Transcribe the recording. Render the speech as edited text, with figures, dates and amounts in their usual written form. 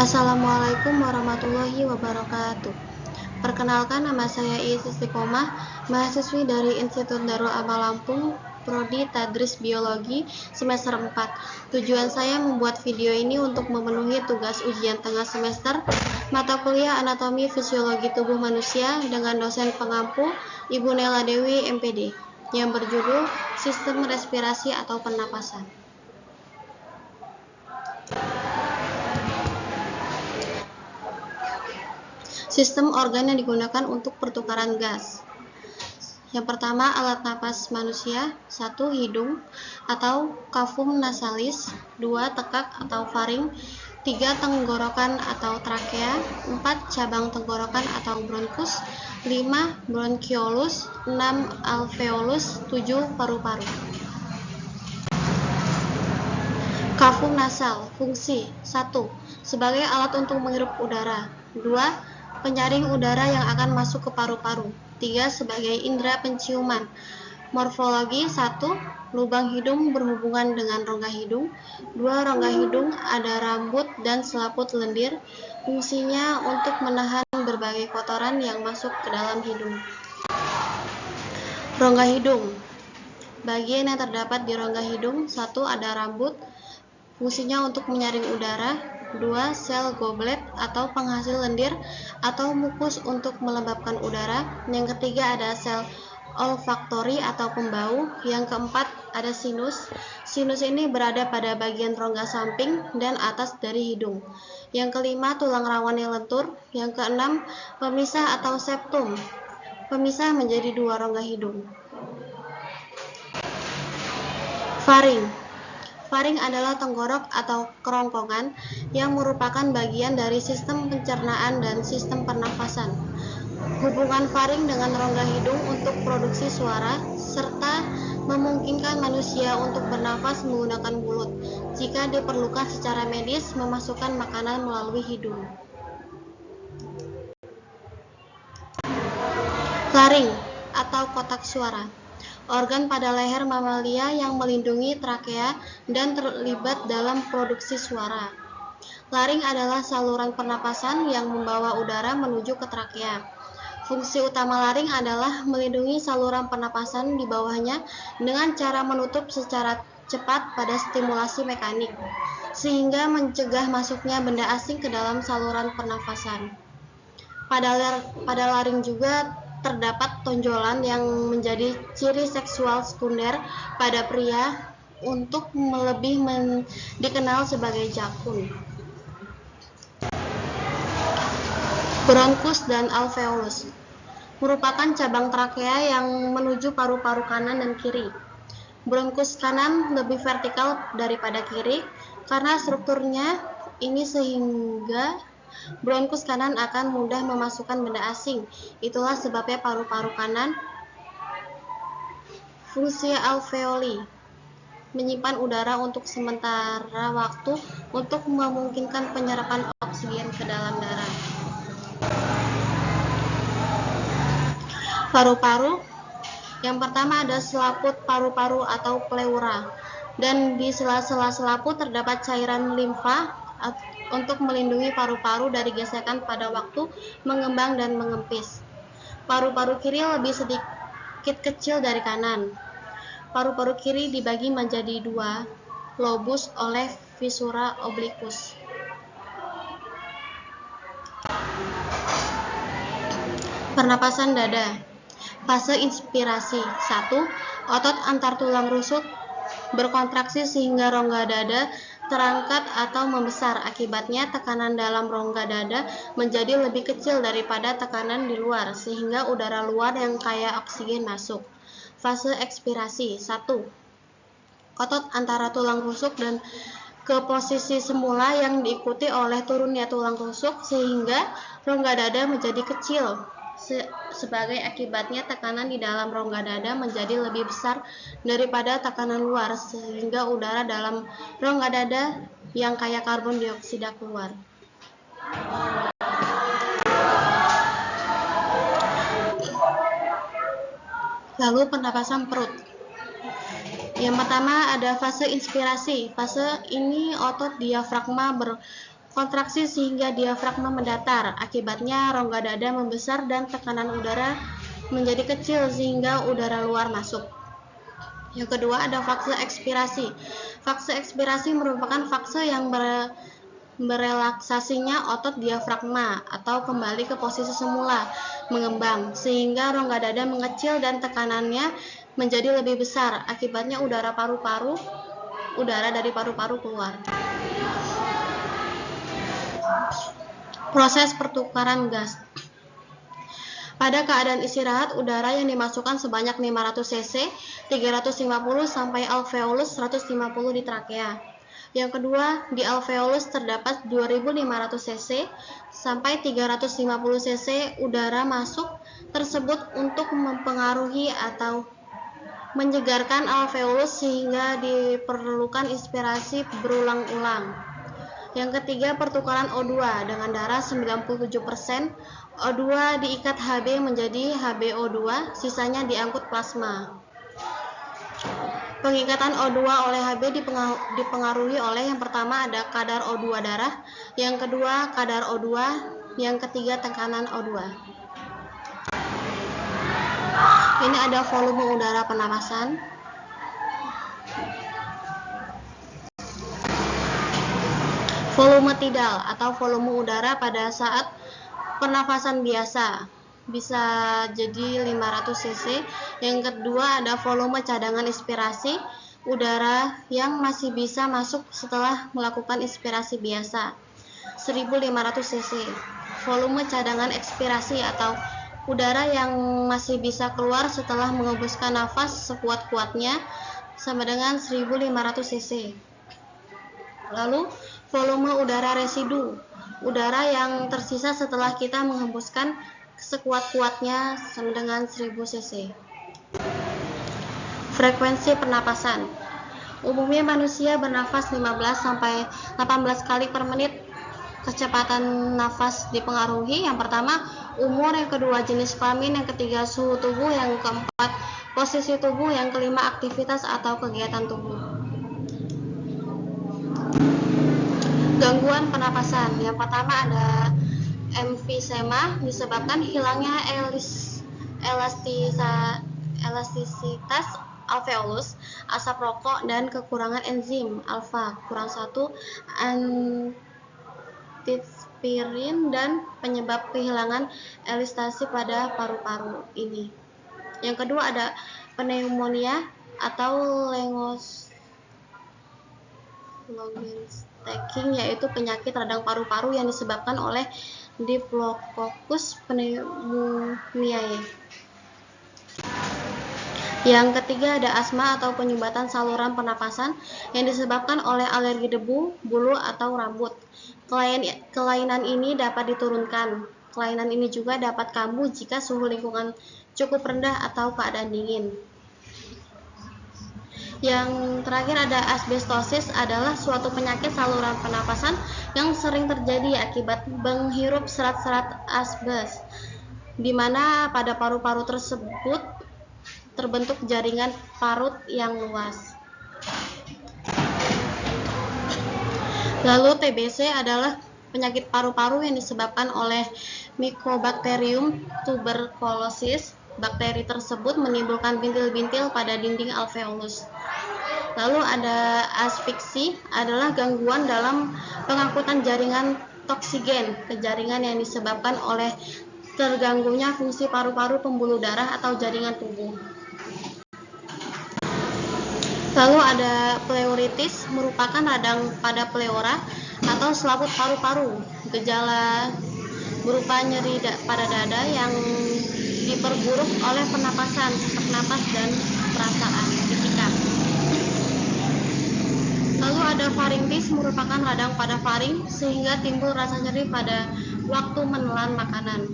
Assalamualaikum warahmatullahi wabarakatuh. Perkenalkan, nama saya Iis Istiqomah, mahasiswi dari Institut Darul Amal Lampung, Prodi Tadris Biologi semester 4. Tujuan saya membuat video ini untuk memenuhi tugas ujian tengah semester mata kuliah Anatomi Fisiologi Tubuh Manusia dengan dosen pengampu Ibu Nela Dewi MPD yang berjudul Sistem Respirasi atau Pernapasan. Sistem organ yang digunakan untuk pertukaran gas. Yang pertama, alat napas manusia. 1. Hidung atau cavum nasalis. 2. Tekak atau faring. 3. Tenggorokan atau trakea. 4. Cabang tenggorokan atau bronkus. 5. Bronchiolus. 6. Alveolus. 7. Paru-paru. Cavum nasal. Fungsi. 1. Sebagai alat untuk menghirup udara. 2. Penyaring udara yang akan masuk ke paru-paru. 3. Sebagai indera penciuman. Morfologi. 1. Lubang hidung berhubungan dengan rongga hidung. 2. Rongga hidung ada rambut dan selaput lendir. Fungsinya untuk menahan berbagai kotoran yang masuk ke dalam hidung. Rongga hidung. Bagian yang terdapat di rongga hidung. 1. Ada rambut. Fungsinya untuk menyaring udara. 2. Sel goblet atau penghasil lendir atau mukus untuk melembabkan udara. Yang ketiga ada sel olfaktori atau pembau. Yang keempat ada sinus. Sinus ini berada pada bagian rongga samping dan atas dari hidung. Yang kelima tulang rawan yang lentur. Yang keenam pemisah atau septum. Pemisah menjadi 2 rongga hidung. Faring. Faring adalah tenggorok atau kerongkongan yang merupakan bagian dari sistem pencernaan dan sistem pernafasan. Hubungan faring dengan rongga hidung untuk produksi suara, serta memungkinkan manusia untuk bernafas menggunakan mulut, jika diperlukan secara medis memasukkan makanan melalui hidung. Laring atau kotak suara. Organ pada leher mamalia yang melindungi trakea dan terlibat dalam produksi suara. Laring adalah saluran pernapasan yang membawa udara menuju ke trakea. Fungsi utama laring adalah melindungi saluran pernapasan di bawahnya dengan cara menutup secara cepat pada stimulasi mekanik, sehingga mencegah masuknya benda asing ke dalam saluran pernapasan. Pada laring juga terdapat tonjolan yang menjadi ciri seksual sekunder pada pria untuk lebih dikenal sebagai jakun. Bronkus dan alveolus merupakan cabang trakea yang menuju paru-paru kanan dan kiri. Bronkus kanan lebih vertikal daripada kiri karena strukturnya ini, sehingga bronkus kanan akan mudah memasukkan benda asing. Itulah sebabnya paru-paru kanan. Fungsi alveoli menyimpan udara untuk sementara waktu untuk memungkinkan penyerapan oksigen ke dalam darah. Paru-paru. Yang pertama ada selaput paru-paru atau pleura, dan di sela-sela selaput terdapat cairan limfa untuk melindungi paru-paru dari gesekan pada waktu mengembang dan mengempis. Paru-paru kiri lebih sedikit kecil dari kanan. Paru-paru kiri dibagi menjadi 2 lobus oleh visura oblikus. Pernapasan dada. Fase inspirasi. 1. Otot antar tulang rusuk berkontraksi sehingga rongga dada terangkat atau membesar. Akibatnya tekanan dalam rongga dada menjadi lebih kecil daripada tekanan di luar, sehingga udara luar yang kaya oksigen masuk. Fase ekspirasi. 1. Otot antara tulang rusuk dan ke posisi semula yang diikuti oleh turunnya tulang rusuk sehingga rongga dada menjadi kecil. Sebagai akibatnya tekanan di dalam rongga dada menjadi lebih besar daripada tekanan luar, sehingga udara dalam rongga dada yang kaya karbon dioksida keluar. Lalu pernapasan perut. Yang pertama ada fase inspirasi. Fase ini otot diafragma kontraksi sehingga diafragma mendatar. Akibatnya rongga dada membesar dan tekanan udara menjadi kecil sehingga udara luar masuk. Yang kedua ada fase ekspirasi. Fase ekspirasi merupakan fase yang berelaksasinya otot diafragma atau kembali ke posisi semula, mengembang, sehingga rongga dada mengecil dan tekanannya menjadi lebih besar. Akibatnya udara dari paru-paru keluar. Proses pertukaran gas. Pada keadaan istirahat, udara yang dimasukkan sebanyak 500 cc, 350 sampai alveolus 150 di trakea. Yang kedua, di alveolus terdapat 2500 cc sampai 350 cc udara masuk tersebut untuk mempengaruhi atau menyegarkan alveolus sehingga diperlukan inspirasi berulang-ulang. Yang ketiga, pertukaran O2 dengan darah 97%. O2 diikat Hb menjadi HbO2, sisanya diangkut plasma. Pengikatan O2 oleh Hb dipengaruhi oleh yang pertama ada kadar O2 darah, yang kedua kadar O2, yang ketiga tekanan O2. Ini ada volume udara pernapasan. Volume tidal atau volume udara pada saat pernafasan biasa bisa jadi 500 cc. Yang kedua ada volume cadangan inspirasi udara yang masih bisa masuk setelah melakukan inspirasi biasa 1500 cc. Volume cadangan ekspirasi atau udara yang masih bisa keluar setelah mengembuskan nafas sekuat-kuatnya sama dengan 1500 cc. Lalu volume udara residu, udara yang tersisa setelah kita menghembuskan sekuat-kuatnya sama dengan 1000 cc. Frekuensi pernapasan. Umumnya manusia bernafas 15 sampai 18 kali per menit. Kecepatan nafas dipengaruhi yang pertama umur, yang kedua jenis kelamin, yang ketiga suhu tubuh, yang keempat posisi tubuh, yang kelima aktivitas atau kegiatan tubuh. Gangguan pernapasan. Yang pertama ada emfisema, disebabkan hilangnya elastisitas alveolus, asap rokok, dan kekurangan enzim alfa kurang 1 antitspirin dan penyebab kehilangan elastasi pada paru-paru ini. Yang kedua ada pneumonia atau Logenstein, yaitu penyakit radang paru-paru yang disebabkan oleh Diplococcus pneumoniae. Yang ketiga ada asma atau penyumbatan saluran pernapasan yang disebabkan oleh alergi debu, bulu, atau rambut. Kelainan ini dapat diturunkan. Kelainan ini juga dapat kambuh jika suhu lingkungan cukup rendah atau keadaan dingin. Yang terakhir ada asbestosis, adalah suatu penyakit saluran pernapasan yang sering terjadi akibat menghirup serat-serat asbes, di mana pada paru-paru tersebut terbentuk jaringan parut yang luas. Lalu TBC adalah penyakit paru-paru yang disebabkan oleh Mycobacterium tuberculosis. Bakteri tersebut menimbulkan bintil-bintil pada dinding alveolus. Lalu ada asfiksi, adalah gangguan dalam pengangkutan jaringan toksigen ke jaringan yang disebabkan oleh terganggunya fungsi paru-paru, pembuluh darah, atau jaringan tubuh. Lalu ada pleuritis, merupakan radang pada pleura atau selaput paru-paru. Gejala berupa nyeri pada dada yang diperburuk oleh pernapasan, sesak napas, dan perasaan disikat. Lalu ada faringitis, merupakan radang pada faring sehingga timbul rasa nyeri pada waktu menelan makanan.